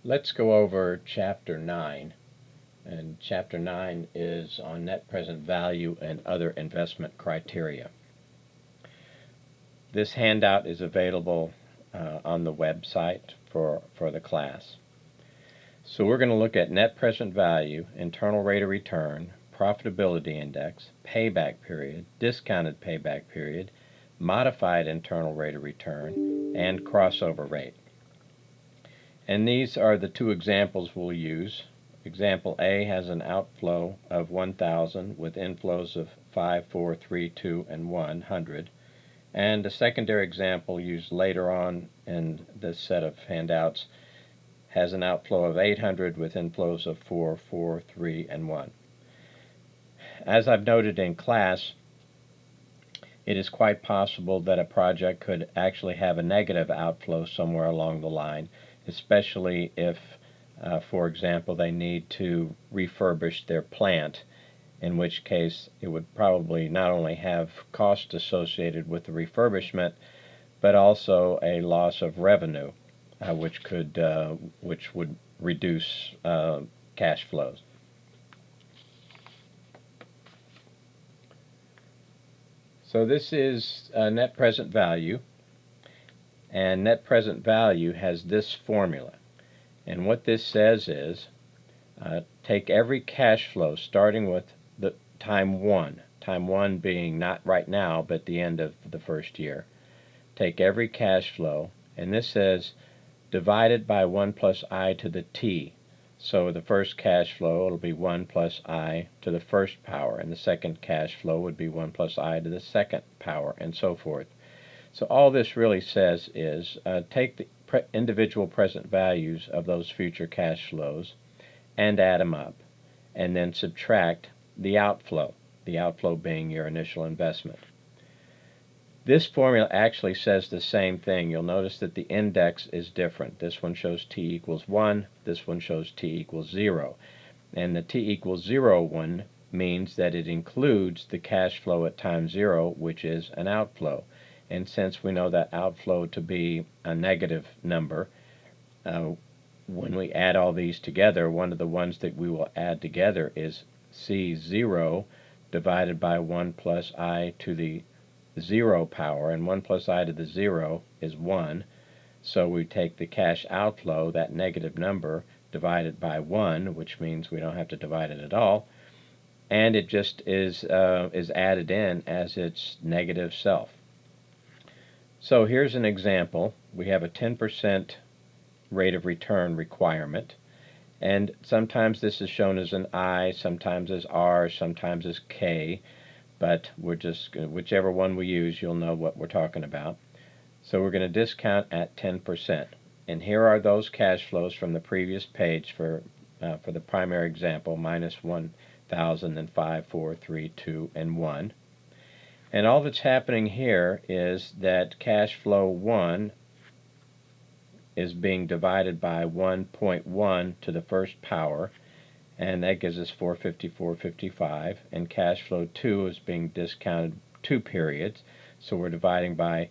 Let's go over Chapter 9. And Chapter 9 is on net present value and other investment criteria. This handout is available on the website for the class. So we're going to look at net present value, internal rate of return, profitability index, payback period, discounted payback period, modified internal rate of return, and crossover rate. And these are the two examples we'll use. Example A has an outflow of 1,000 with inflows of 5, 4, 3, 2, and 100. And a secondary example used later on in this set of handouts has an outflow of 800 with inflows of 4, 4, 3, and 1. As I've noted in class, it is quite possible that a project could actually have a negative outflow somewhere along the line, especially if, for example, they need to refurbish their plant, in which case it would probably not only have costs associated with the refurbishment, but also a loss of revenue, which would reduce cash flows. So this is net present value, and net present value has this formula. And what this says is take every cash flow starting with the time 1 being not right now but the end of the first year. Take every cash flow, and this says divided by 1 plus I to the t. So the first cash flow will be 1 plus I to the first power, and the second cash flow would be 1 plus I to the second power, and so forth. So all this really says is take the individual present values of those future cash flows and add them up, and then subtract the outflow being your initial investment. This formula actually says the same thing. You'll notice that the index is different. This one shows t equals 1, this one shows t equals 0. And the t equals 0 one means that it includes the cash flow at time 0, which is an outflow. And since we know that outflow to be a negative number, when we add all these together, one of the ones that we will add together is C0 divided by 1 plus I to the 0 power, and 1 plus I to the 0 is 1. So we take the cash outflow, that negative number, divided by 1, which means we don't have to divide it at all, and it just is added in as its negative self. So here's an example. We have a 10% rate of return requirement, and sometimes this is shown as an I, sometimes as R, sometimes as K, but we're just, whichever one we use, you'll know what we're talking about. So we're going to discount at 10%. And here are those cash flows from the previous page for the primary example, minus 1,000 and 5, 4, 3, 2, and 1. And all that's happening here is that cash flow 1 is being divided by 1.1 to the first power, and that gives us 454.55, and cash flow 2 is being discounted 2 periods, so we're dividing by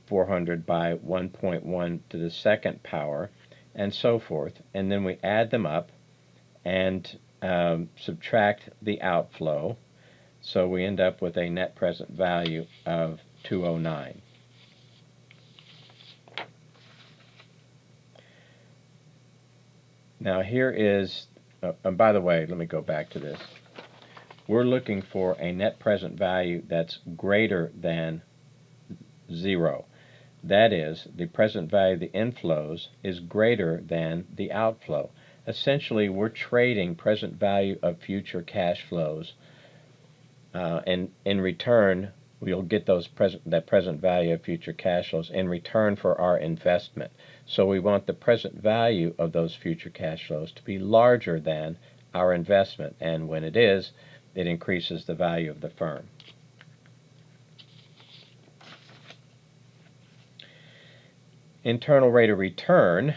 400 by 1.1 to the second power, and so forth. And then we add them up and subtract the outflow, so we end up with a net present value of 209. Now here is, and by the way, let me go back to this. We're looking for a net present value that's greater than 0. That is, the present value of the inflows is greater than the outflow. Essentially, we're trading present value of future cash flows, and in return, we'll get that present value of future cash flows in return for our investment. So we want the present value of those future cash flows to be larger than our investment, and when it is, it increases the value of the firm. Internal rate of return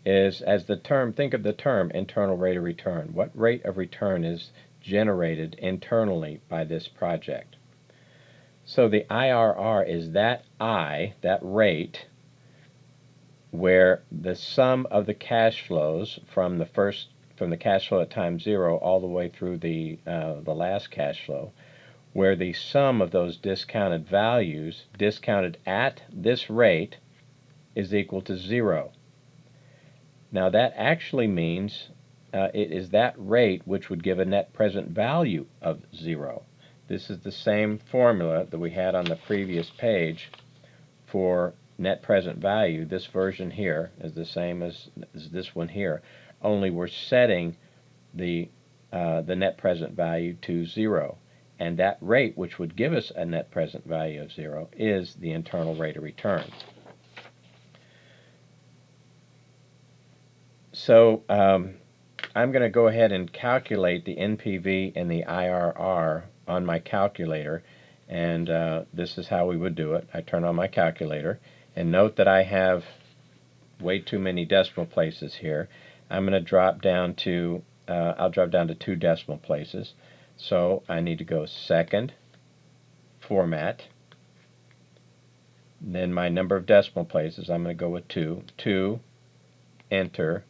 is, as the term, think of the term internal rate of return. What rate of return is generated internally by this project? So the IRR is that I, that rate, where the sum of the cash flows from the cash flow at time 0 all the way through the last cash flow, where the sum of those discounted values discounted at this rate is equal to 0. Now that actually means it is that rate which would give a net present value of 0. This is the same formula that we had on the previous page for net present value. This version here is the same as this one here, only we're setting the net present value to 0. And that rate, which would give us a net present value of 0, is the internal rate of return. So I'm going to go ahead and calculate the NPV and the IRR on my calculator, and this is how we would do it. I turn on my calculator, and note that I have way too many decimal places here. I'm going to drop down to, I'll drop down to 2 decimal places. So I need to go second, format, then my number of decimal places, I'm going to go with 2, enter,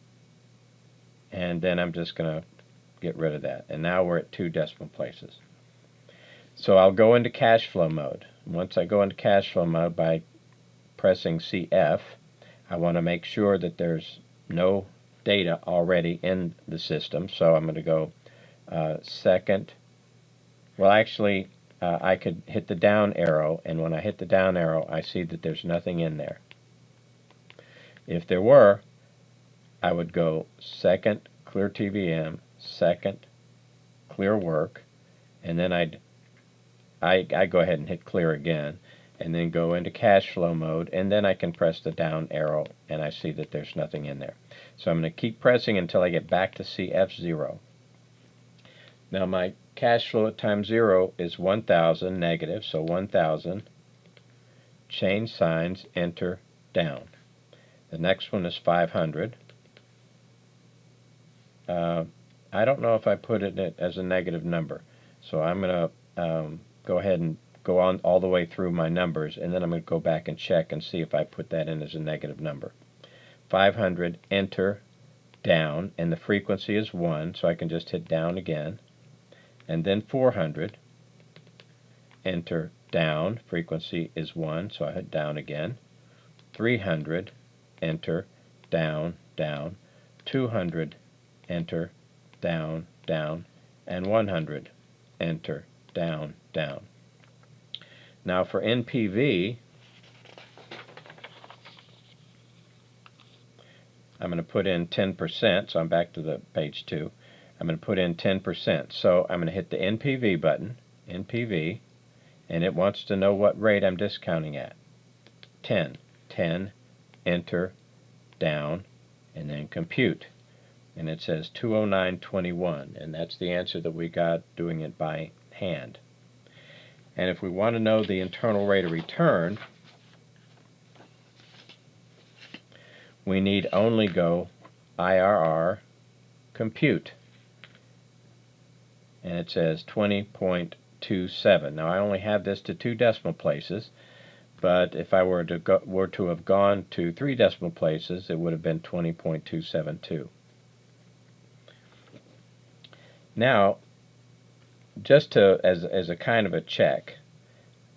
and then I'm just going to get rid of that. And now we're at 2 decimal places. So I'll go into cash flow mode. Once I go into cash flow mode by pressing CF, I want to make sure that there's no data already in the system. So I'm going to go second. Well, actually, I could hit the down arrow, and when I hit the down arrow, I see that there's nothing in there. If there were, I would go second, clear TVM, second, clear work, and then I go ahead and hit clear again, and then go into cash flow mode, and then I can press the down arrow, and I see that there's nothing in there. So I'm going to keep pressing until I get back to CF0. Now my cash flow at time 0 is 1,000 negative, so 1,000, change signs, enter, down. The next one is 500. I don't know if I put it as a negative number, so I'm going to go ahead and go on all the way through my numbers, and then I'm going to go back and check and see if I put that in as a negative number. 500, enter, down, and the frequency is 1, so I can just hit down again. And then 400, enter, down, frequency is 1, so I hit down again. 300, enter, down, down. 200, enter, down, down. And 100, enter, down, down. Now for NPV, I'm going to put in 10%, so I'm back to the page 2. I'm going to put in 10%. So I'm going to hit the NPV button, NPV, and it wants to know what rate I'm discounting at. 10, enter, down, and then compute. And it says 209.21, and that's the answer that we got doing it by hand. And if we want to know the internal rate of return, we need only go IRR, compute. And it says 20.27. Now I only have this to 2 decimal places, but if I were to have gone to 3 decimal places, it would have been 20.272. Now, just as a kind of a check,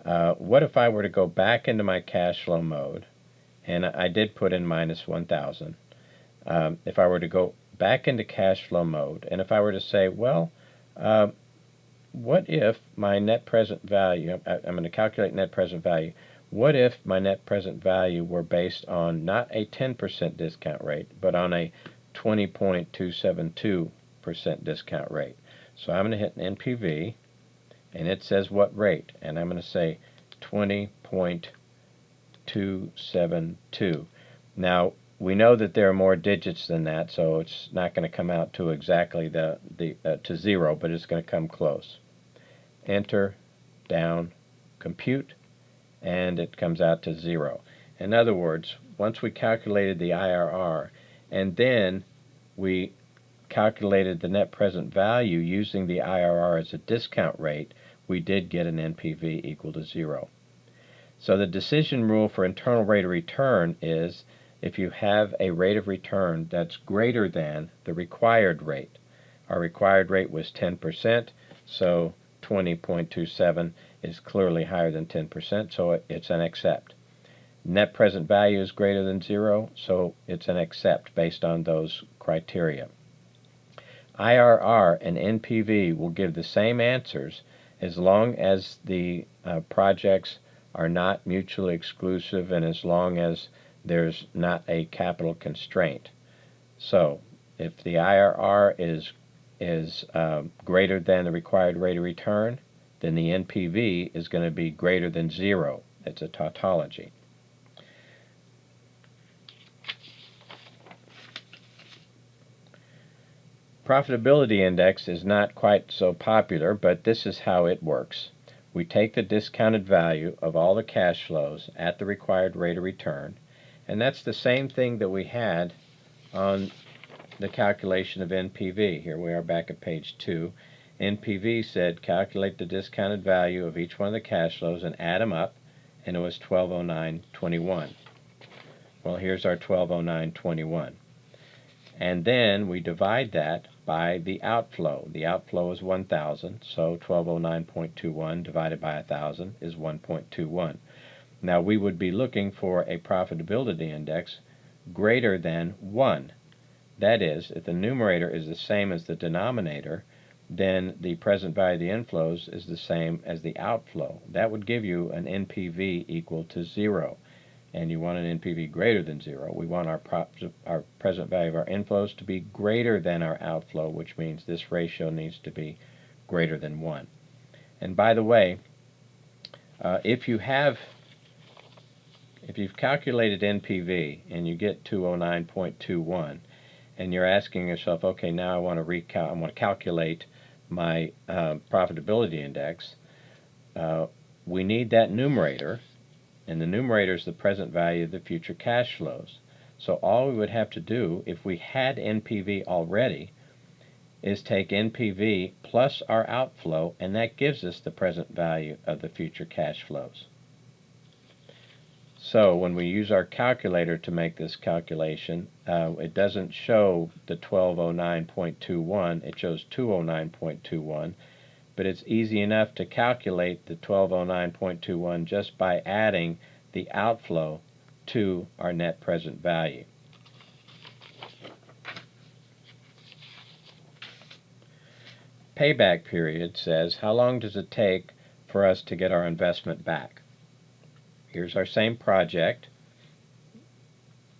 what if I were to go back into my cash flow mode, and I did put in minus 1,000. If I were to go back into cash flow mode, and if I were to say, well, what if my net present value, I'm going to calculate net present value, what if my net present value were based on not a 10% discount rate, but on a 20.272% discount rate? So I'm going to hit an NPV, and it says what rate, and I'm going to say 20.272. Now, we know that there are more digits than that, so it's not going to come out to exactly to 0, but it's going to come close. Enter, down, compute, and it comes out to 0. In other words, once we calculated the IRR, and then we calculated the net present value using the IRR as a discount rate, we did get an NPV equal to 0. So the decision rule for internal rate of return is if you have a rate of return that's greater than the required rate. Our required rate was 10%, so 20.27 is clearly higher than 10%, so it's an accept. Net present value is greater than 0, so it's an accept based on those criteria. IRR and NPV will give the same answers as long as the projects are not mutually exclusive and as long as there's not a capital constraint. So if the IRR is greater than the required rate of return, then the NPV is going to be greater than 0. It's a tautology. Profitability index is not quite so popular, but this is how it works. We take the discounted value of all the cash flows at the required rate of return, and that's the same thing that we had on the calculation of NPV. Here we are back at page 2. NPV said calculate the discounted value of each one of the cash flows and add them up, and it was 1209.21. Well, here's our 1209.21. And then we divide that by the outflow. The outflow is 1,000, so 1209.21 divided by 1,000 is 1.21. Now we would be looking for a profitability index greater than 1. That is, if the numerator is the same as the denominator, then the present value of the inflows is the same as the outflow. That would give you an NPV equal to 0. And you want an NPV greater than 0. We want our present value of our inflows to be greater than our outflow, which means this ratio needs to be greater than 1. And by the way, if you've calculated NPV and you get 209.21, and you're asking yourself, okay, now I want to calculate my profitability index, we need that numerator. And the numerator is the present value of the future cash flows. So all we would have to do, if we had NPV already, is take NPV plus our outflow, and that gives us the present value of the future cash flows. So when we use our calculator to make this calculation, it doesn't show the 1209.21, it shows 209.21. But it's easy enough to calculate the 1209.21 just by adding the outflow to our net present value. Payback period says, how long does it take for us to get our investment back? Here's our same project,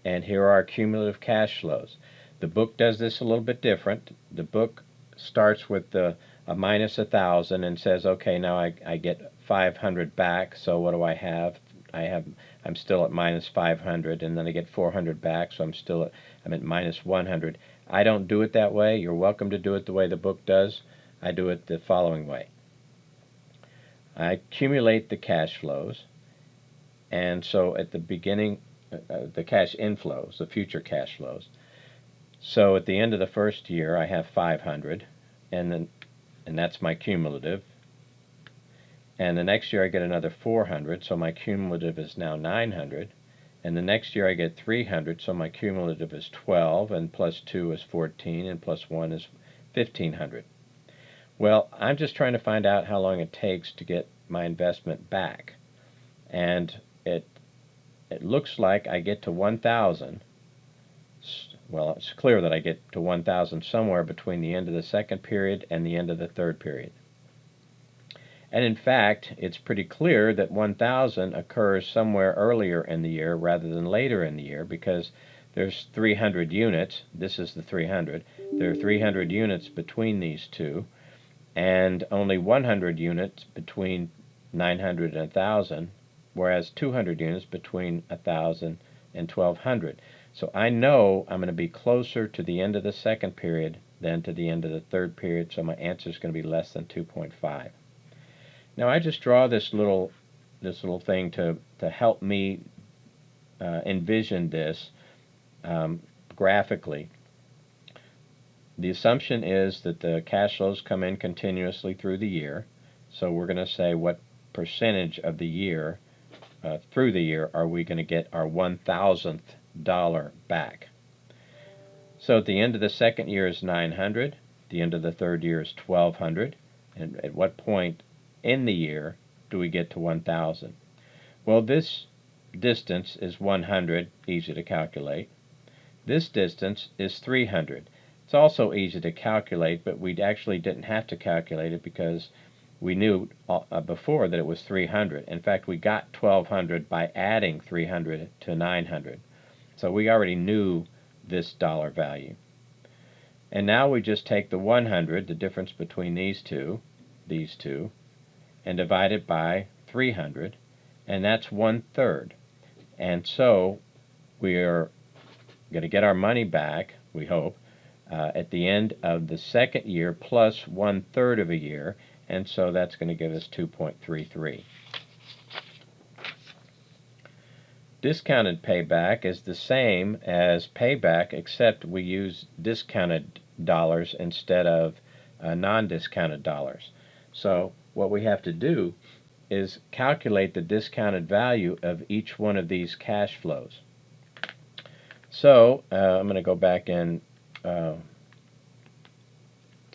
and here are our cumulative cash flows. The book does this a little bit different. The book starts with a minus 1,000 and says, okay, now I get 500 back, so what do I have? I'm still at minus 500, and then I get 400 back, so I'm at minus 100. I don't do it that way. You're welcome to do it the way the book does. I do it the following way. I accumulate the cash flows, and so at the beginning, the cash inflows, the future cash flows. So at the end of the first year, I have 500, and that's my cumulative. And the next year I get another 400, so my cumulative is now 900. And the next year I get 300, so my cumulative is 12, and plus 2 is 14, and plus 1 is 1,500. Well, I'm just trying to find out how long it takes to get my investment back. And it looks like I get to 1,000. Well, it's clear that I get to 1,000 somewhere between the end of the second period and the end of the third period. And in fact, it's pretty clear that 1,000 occurs somewhere earlier in the year rather than later in the year, because there's 300 units. This is the 300. There are 300 units between these two, and only 100 units between 900 and 1,000, whereas 200 units between 1,000 and 1,200. So I know I'm going to be closer to the end of the second period than to the end of the third period, so my answer is going to be less than 2.5. Now I just draw this little thing to help me envision this graphically. The assumption is that the cash flows come in continuously through the year, so we're going to say what percentage of the year through the year are we going to get our 1,000th $1 back. So at the end of the second year is 900, the end of the third year is 1200, and at what point in the year do we get to 1000? Well, this distance is 100, easy to calculate. This distance is 300. It's also easy to calculate, but we actually didn't have to calculate it because we knew before that it was 300. In fact, we got 1200 by adding 300 to 900. So we already knew this dollar value. And now we just take the 100, the difference between these two, and divide it by 300, and that's 1/3. And so we're going to get our money back, we hope, at the end of the second year plus 1/3 of a year, and so that's going to give us 2.33. Discounted payback is the same as payback, except we use discounted dollars instead of non-discounted dollars. So what we have to do is calculate the discounted value of each one of these cash flows. So I'm going to go back in to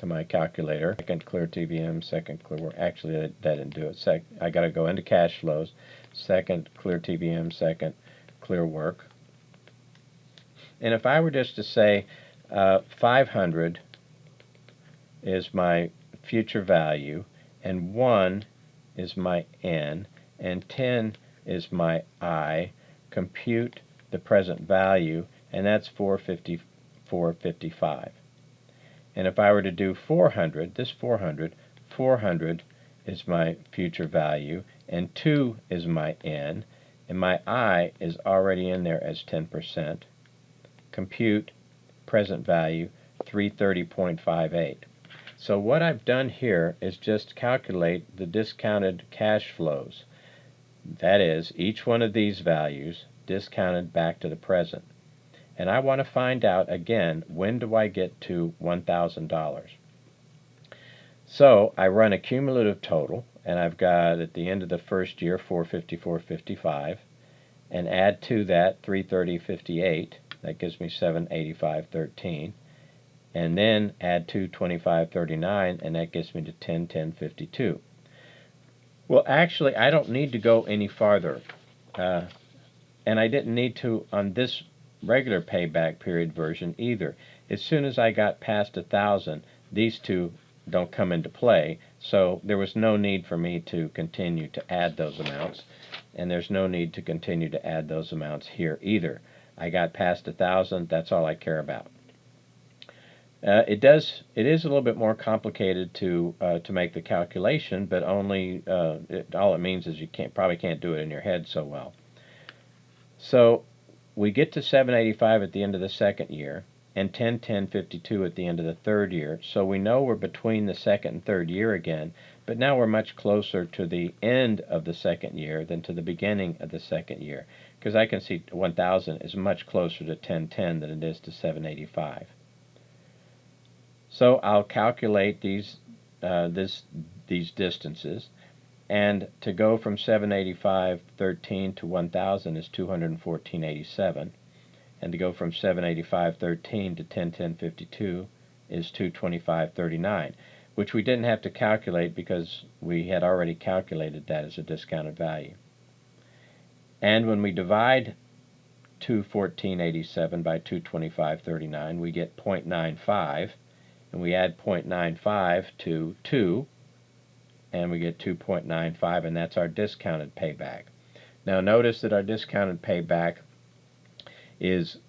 my calculator. Second clear TVM, second clear work. Actually, that didn't do it. I got to go into cash flows. Second clear TVM, second clear work. And if I were just to say 500 is my future value, and 1 is my N, and 10 is my I, compute the present value, and that's 454.55. And if I were to do 400, this 400 is my future value, and 2 is my N, and my I is already in there as 10%. Compute present value 330.58. So what I've done here is just calculate the discounted cash flows. That is, each one of these values discounted back to the present. And I want to find out, again, when do I get to $1,000? So I run a cumulative total, and I've got at the end of the first year 454.55, and add to that 330.58. That gives me 785.13. And then add 225.39, and that gets me to 1010.52. Well, actually, I don't need to go any farther. And I didn't need to on this regular payback period version either. As soon as I got past 1,000, these two don't come into play, so there was no need for me to continue to add those amounts, and there's no need to continue to add those amounts here either. I got past 1,000, that's all I care about. It is a little bit more complicated to make the calculation, but only all it means is you probably can't do it in your head so well. So we get to 785 at the end of the second year, and 1010.52 at the end of the third year. So we know we're between the second and third year again, but now we're much closer to the end of the second year than to the beginning of the second year, because I can see 1,000 is much closer to 1010 than it is to 785. So I'll calculate these distances, and to go from 785.13 to 1,000 is 214.87, and to go from 785.13 to 1010.52 is 225.39, which we didn't have to calculate because we had already calculated that as a discounted value. And when we divide 214.87 by 225.39, we get 0.95, and we add 0.95 to 2, and we get 2.95, and that's our discounted payback. Now notice that our discounted payback is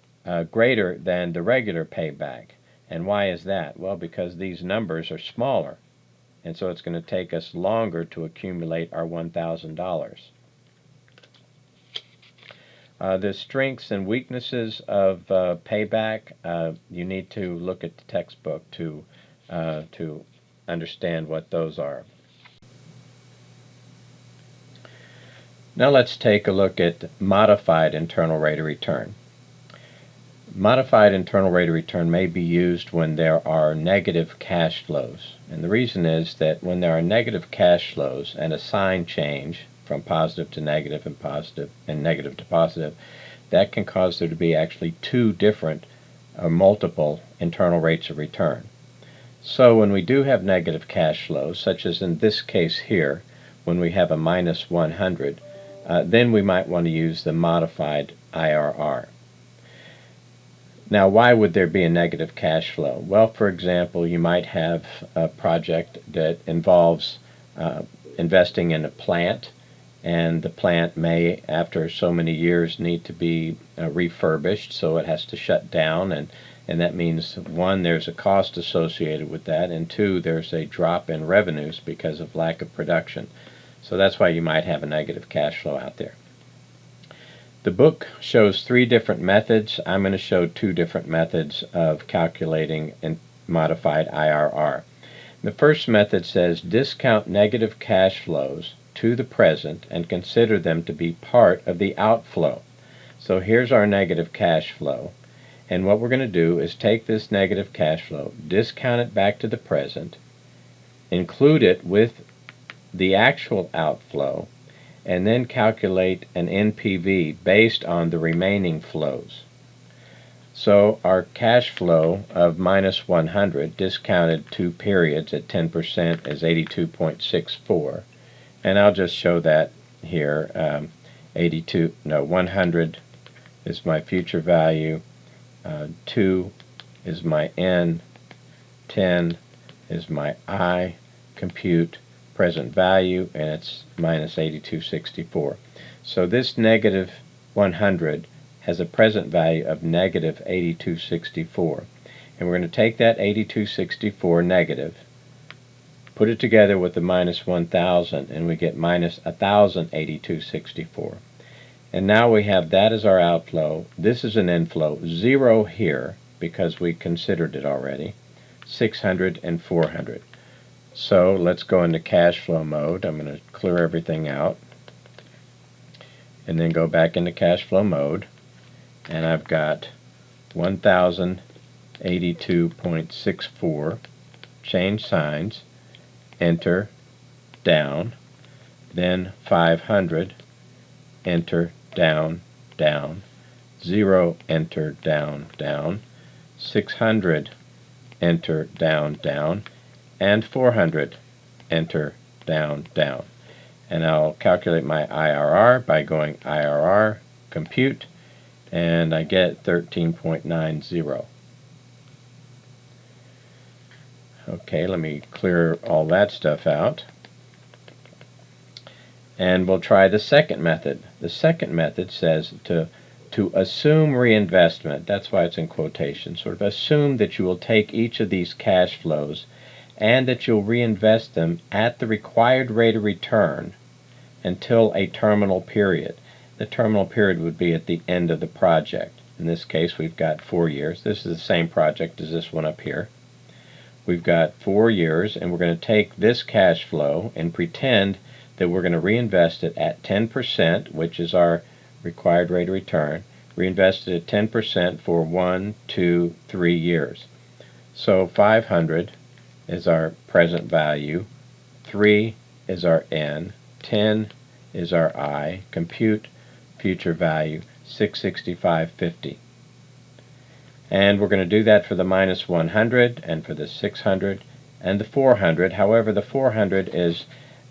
greater than the regular payback. And why is that? Well, because these numbers are smaller, and so it's going to take us longer to accumulate our $1,000. The strengths and weaknesses of payback, you need to look at the textbook to understand what those are. Now let's take a look at modified internal rate of return. Modified internal rate of return may be used when there are negative cash flows. And the reason is that when there are negative cash flows and a sign change, from positive to negative and negative to positive, that can cause there to be actually two different or multiple internal rates of return. So when we do have negative cash flows, such as in this case here, when we have a minus 100, then we might want to use the modified IRR. Now, why would there be a negative cash flow? Well, for example, you might have a project that involves investing in a plant, and the plant may, after so many years, need to be refurbished, so it has to shut down, and that means, one, there's a cost associated with that, and two, there's a drop in revenues because of lack of production. So that's why you might have a negative cash flow out there. The book shows 3 different methods. I'm going to show 2 different methods of calculating and modified IRR. The first method says discount negative cash flows to the present and consider them to be part of the outflow. So here's our negative cash flow, and what we're going to do is take this negative cash flow, discount it back to the present, include it with the actual outflow, and then calculate an NPV based on the remaining flows. So our cash flow of minus 100 discounted 2 periods at 10% is 82.64, and I'll just show that here. 100 is my future value, 2 is my N, 10 is my I, compute present value, and it's minus 82.64. So this negative 100 has a present value of negative 82.64. And we're going to take that 82.64 negative, put it together with the minus 1,000, and we get minus 1,082.64. And now we have that as our outflow. This is an inflow, 0 here because we considered it already, 600 and 400. So let's go into cash flow mode. I'm going to clear everything out and then go back into cash flow mode. And I've got 1,082.64, change signs, enter, down, then 500, enter, down, down, 0, enter, down, down, 600, enter, down, down, and 400, enter, down, down. And I'll calculate my IRR by going IRR, compute, and I get 13.90. Okay, let me clear all that stuff out. And we'll try the second method. The second method says to assume reinvestment. That's why it's in quotation. Sort of assume that you will take each of these cash flows and that you'll reinvest them at the required rate of return until a terminal period. The terminal period would be at the end of the project. In this case, we've got 4 years. This is the same project as this one up here. We've got 4 years, and we're going to take this cash flow and pretend that we're going to reinvest it at 10%, which is our required rate of return, reinvest it at 10% for 1, 2, 3 years. So 500 is our present value, 3 is our N, 10 is our I, compute future value, 665.50. And we're going to do that for the minus 100 and for the 600 and the 400. However, the 400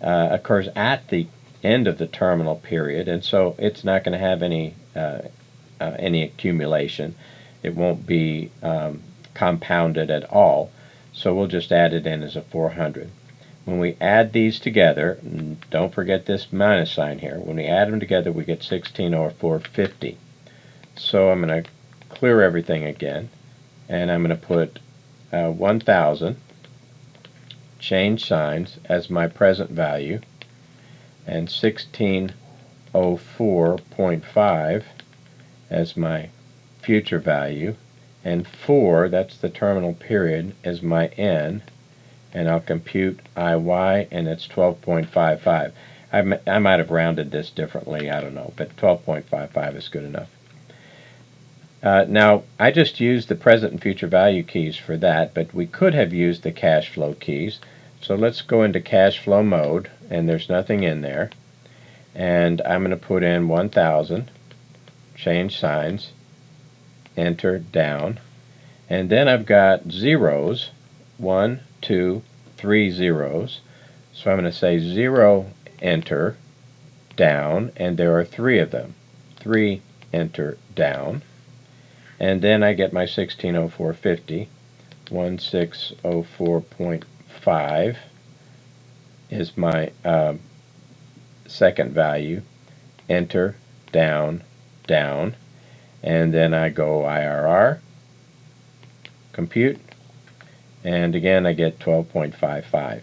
occurs at the end of the terminal period, and so it's not going to have any accumulation. It won't be compounded at all, so we'll just add it in as a 400. When we add these together, don't forget this minus sign here, when we add them together we get 1604.50. So I'm going to clear everything again, and I'm going to put 1,000, change signs, as my present value, and 1604.5 as my future value, and 4, that's the terminal period, as my N, and I'll compute IY, and it's 12.55. I might have rounded this differently, I don't know, but 12.55 is good enough. Now, I just used the present and future value keys for that, but we could have used the cash flow keys. So let's go into cash flow mode, and there's nothing in there. and I'm going to put in 1,000, change signs, enter, down, and then I've got zeros, 1, 2, 3 zeros, so I'm going to say 0, enter, down, and there are 3 of them. 3, enter, down, and then I get my 1604.50. 1604.5 is my second value. Enter, down, down, and then I go IRR, compute, and again I get 12.55.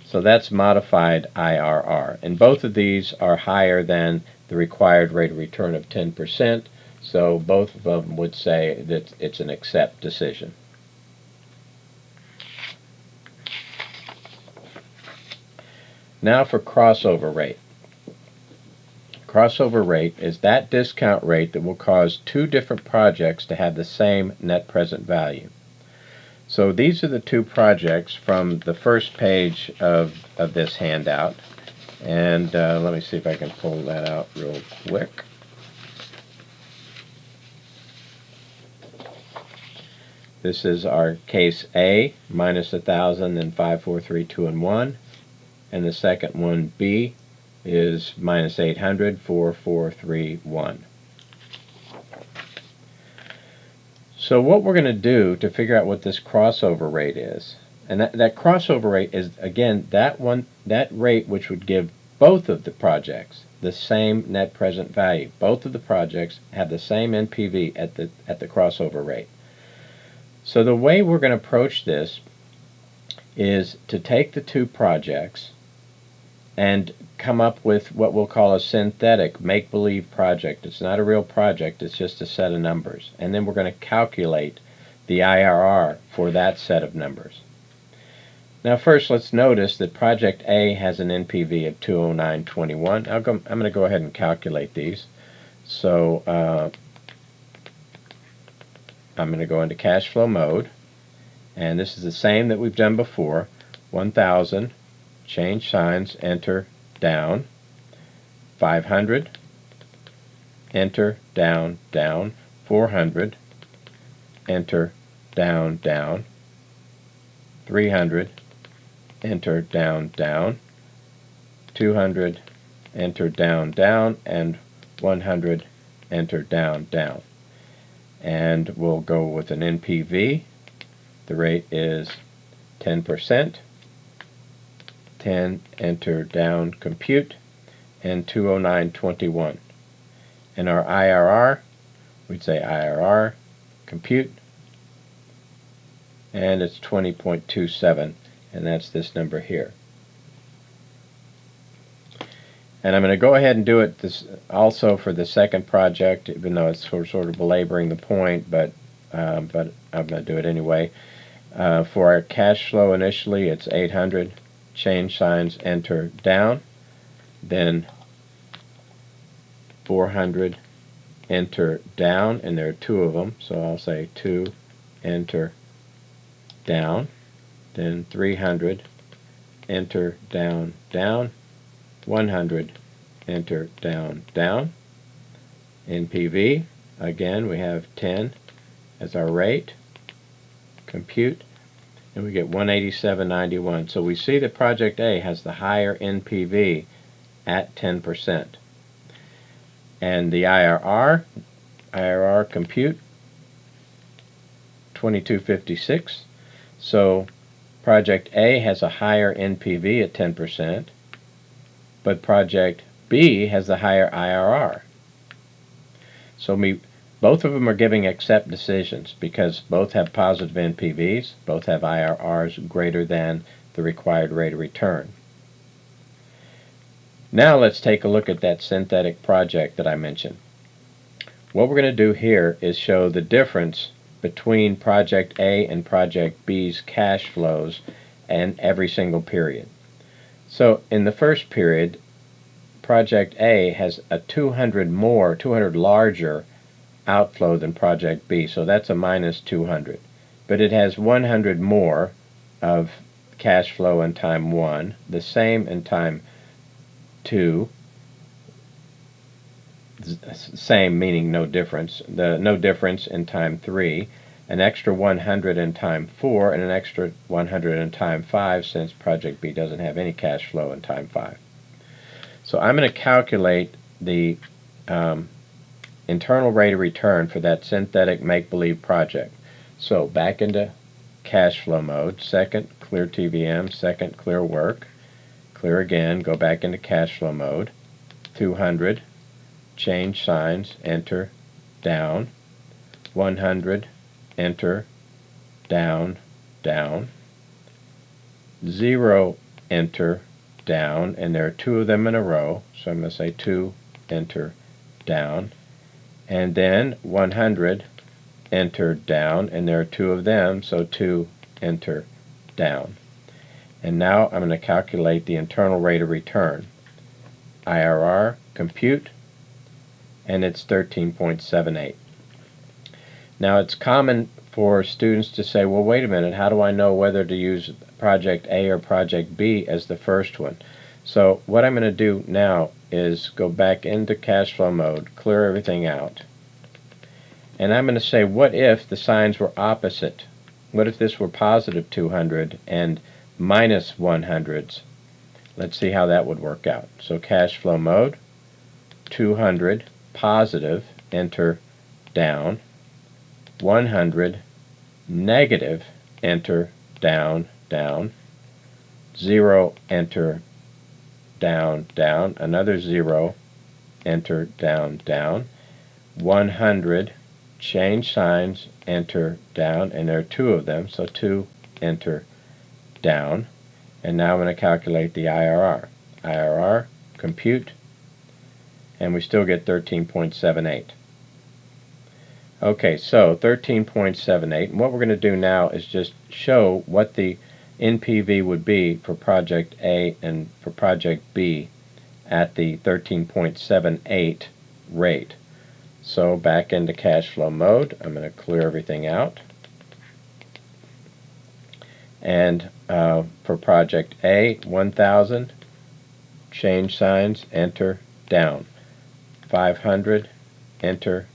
So that's modified IRR, and both of these are higher than the required rate of return of 10%, so both of them would say that it's an accept decision. Now for crossover rate. Crossover rate is that discount rate that will cause 2 different projects to have the same net present value. So these are the 2 projects from the first page of this handout, and let me see if I can pull that out real quick. This is our case A, minus 1,000 and 5, 4, 3, 2, and 1, and the second one B is minus 800, 4, 4, 3, 1. So what we're going to do to figure out what this crossover rate is, and that crossover rate is, again, that rate which would give both of the projects the same net present value. Both of the projects have the same NPV at the crossover rate. So the way we're going to approach this is to take the 2 projects and come up with what we'll call a synthetic make-believe project. It's not a real project, it's just a set of numbers. And then we're going to calculate the IRR for that set of numbers. Now first let's notice that project A has an NPV of 209.21. I'm going to go ahead and calculate these. So I'm going to go into cash flow mode, and this is the same that we've done before. 1,000, change signs, enter, down. 500, enter, down, down. 400, enter, down, down. 300, enter, down, down. 200, enter, down, down, and 100, enter, down, down. And we'll go with an NPV. The rate is 10%. 10, enter, down, compute, and 209.21. And our IRR, we'd say IRR, compute, and it's 20.27, and that's this number here. And I'm going to go ahead and do it this also for the second project, even though it's sort of belaboring the point, but I'm going to do it anyway. For our cash flow initially, it's 800, change signs, enter, down, then 400, enter, down, and there are 2 of them, so I'll say 2, enter, down, then 300, enter, down, down, 100, enter, down, down. NPV, again, we have 10 as our rate. Compute, and we get 187.91. So we see that project A has the higher NPV at 10%. And the IRR compute, 22.56. So project A has a higher NPV at 10%. But project B has the higher IRR. So both of them are giving accept decisions because both have positive NPVs, both have IRRs greater than the required rate of return. Now let's take a look at that synthetic project that I mentioned. What we're going to do here is show the difference between project A and project B's cash flows in every single period. So in the first period, project A has a 200 larger outflow than project B, so that's a minus 200. But it has 100 more of cash flow in time 1, the same in time 2, same meaning no difference, the no difference in time 3, an extra 100 in time 4, and an extra 100 in time 5 since Project B doesn't have any cash flow in time 5. So I'm going to calculate the internal rate of return for that synthetic make-believe project. So back into cash flow mode, second clear TVM, second clear work, clear again, go back into cash flow mode, 200, change signs, enter, down, 100, enter, down, down, 0, enter, down, and there are 2 of them in a row, so I'm going to say 2, enter, down, and then 100, enter, down, and there are 2 of them, so 2, enter, down. And now I'm going to calculate the internal rate of return. IRR, compute, and it's 13.78. Now it's common for students to say, well, wait a minute, how do I know whether to use Project A or Project B as the first one? So what I'm going to do now is go back into cash flow mode, clear everything out, and I'm going to say, what if the signs were opposite? What if this were positive 200 and minus 100s? Let's see how that would work out. So cash flow mode, 200, positive, enter, down, 100, negative, enter, down, down, 0, enter, down, down, another 0, enter, down, down, 100, change signs, enter, down, and there are 2 of them, so 2, enter, down, and now I'm going to calculate the IRR. IRR, compute, and we still get 13.78. Okay, so 13.78, and what we're going to do now is just show what the NPV would be for Project A and for Project B at the 13.78 rate. So back into cash flow mode, I'm going to clear everything out. And for Project A, 1,000, change signs, enter, down. 500, enter,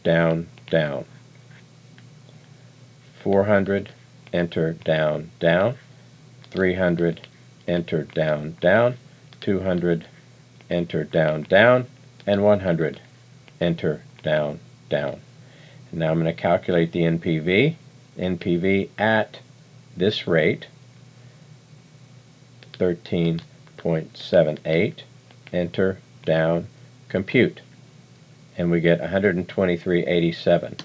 down, down. 400, enter, down, down. 300, enter, down, down. 200, enter, down, down. And 100, enter, down, down. And now I'm going to calculate the NPV. NPV at this rate, 13.78, enter, down, compute, and we get 123.87.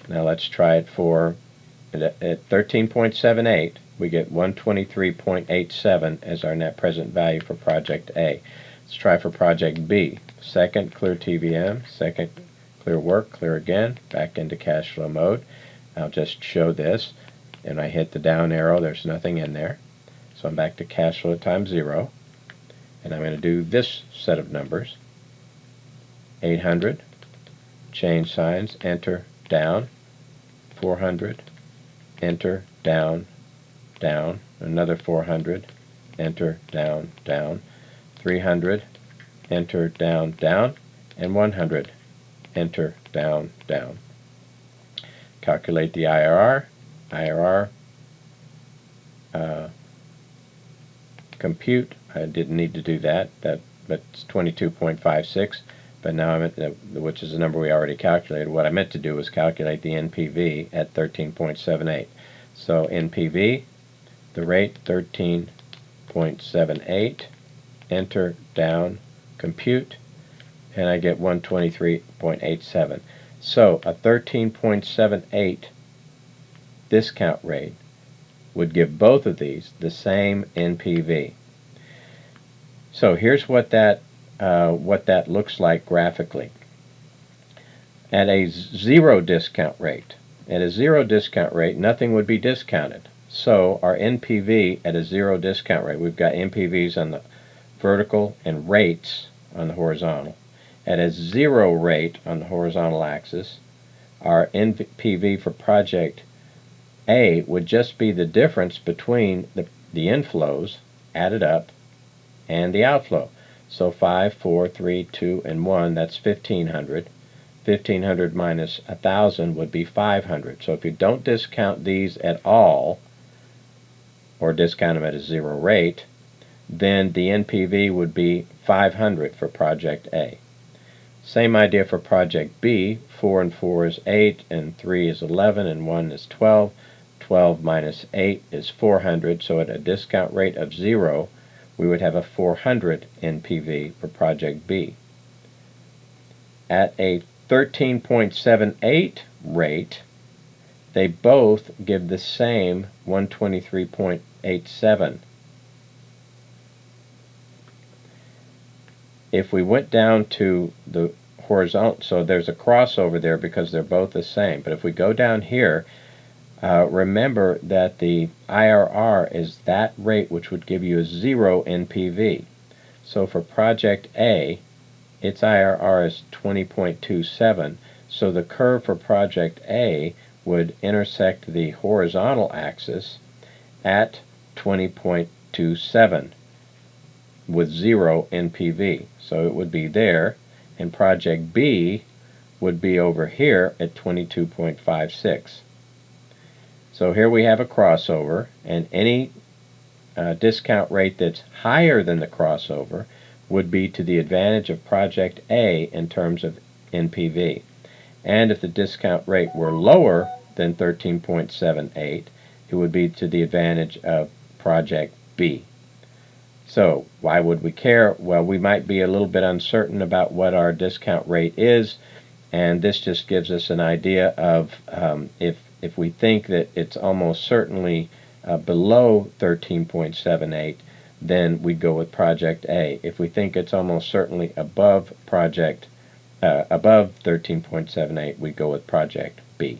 Now let's try it for, at 13.78, we get 123.87 as our net present value for Project A. Let's try for Project B. Second, clear TVM, second, clear work, clear again, back into cash flow mode. I'll just show this, and I hit the down arrow, there's nothing in there. So I'm back to cash flow times 0, and I'm going to do this set of numbers. 800, change signs, enter, down. 400, enter, down, down. Another 400, enter, down, down. 300, enter, down, down. And 100, enter, down, down. Calculate the IRR. IRR, compute. I didn't need to do that. That's 22.56. But now I'm at which is the number we already calculated. What I meant to do was calculate the NPV at 13.78. So NPV, the rate 13.78. Enter, down, compute, and I get 123.87. So a 13.78 discount rate would give both of these the same NPV. So here's what that looks like graphically. At a 0 discount rate, nothing would be discounted. So our NPV at a 0 discount rate, we've got NPVs on the vertical and rates on the horizontal. At a 0 rate on the horizontal axis, our NPV for Project A would just be the difference between the inflows added up and the outflow. So 5, 4, 3, 2, and 1, that's 1,500. 1,500 minus 1,000 would be 500. So if you don't discount these at all, or discount them at a zero rate, then the NPV would be 500 for Project A. Same idea for Project B. 4 and 4 is 8, and 3 is 11, and 1 is 12. 12 minus 8 is 400, so at a discount rate of 0, we would have a 400 NPV for Project B. At a 13.78 rate, they both give the same 123.87. If we went down to the horizontal, so there's a crossover there because they're both the same, but if we go down here, remember that the IRR is that rate which would give you a 0 NPV. So for Project A, its IRR is 20.27, so the curve for Project A would intersect the horizontal axis at 20.27 with 0 NPV. So it would be there, and Project B would be over here at 22.56. So here we have a crossover, and any discount rate that's higher than the crossover would be to the advantage of Project A in terms of NPV. And if the discount rate were lower than 13.78, it would be to the advantage of Project B. So why would we care? Well, we might be a little bit uncertain about what our discount rate is, and this just gives us an idea of if we think that it's almost certainly below 13.78, then we'd go with Project A. If we think it's almost certainly above above 13.78, we'd go with Project B.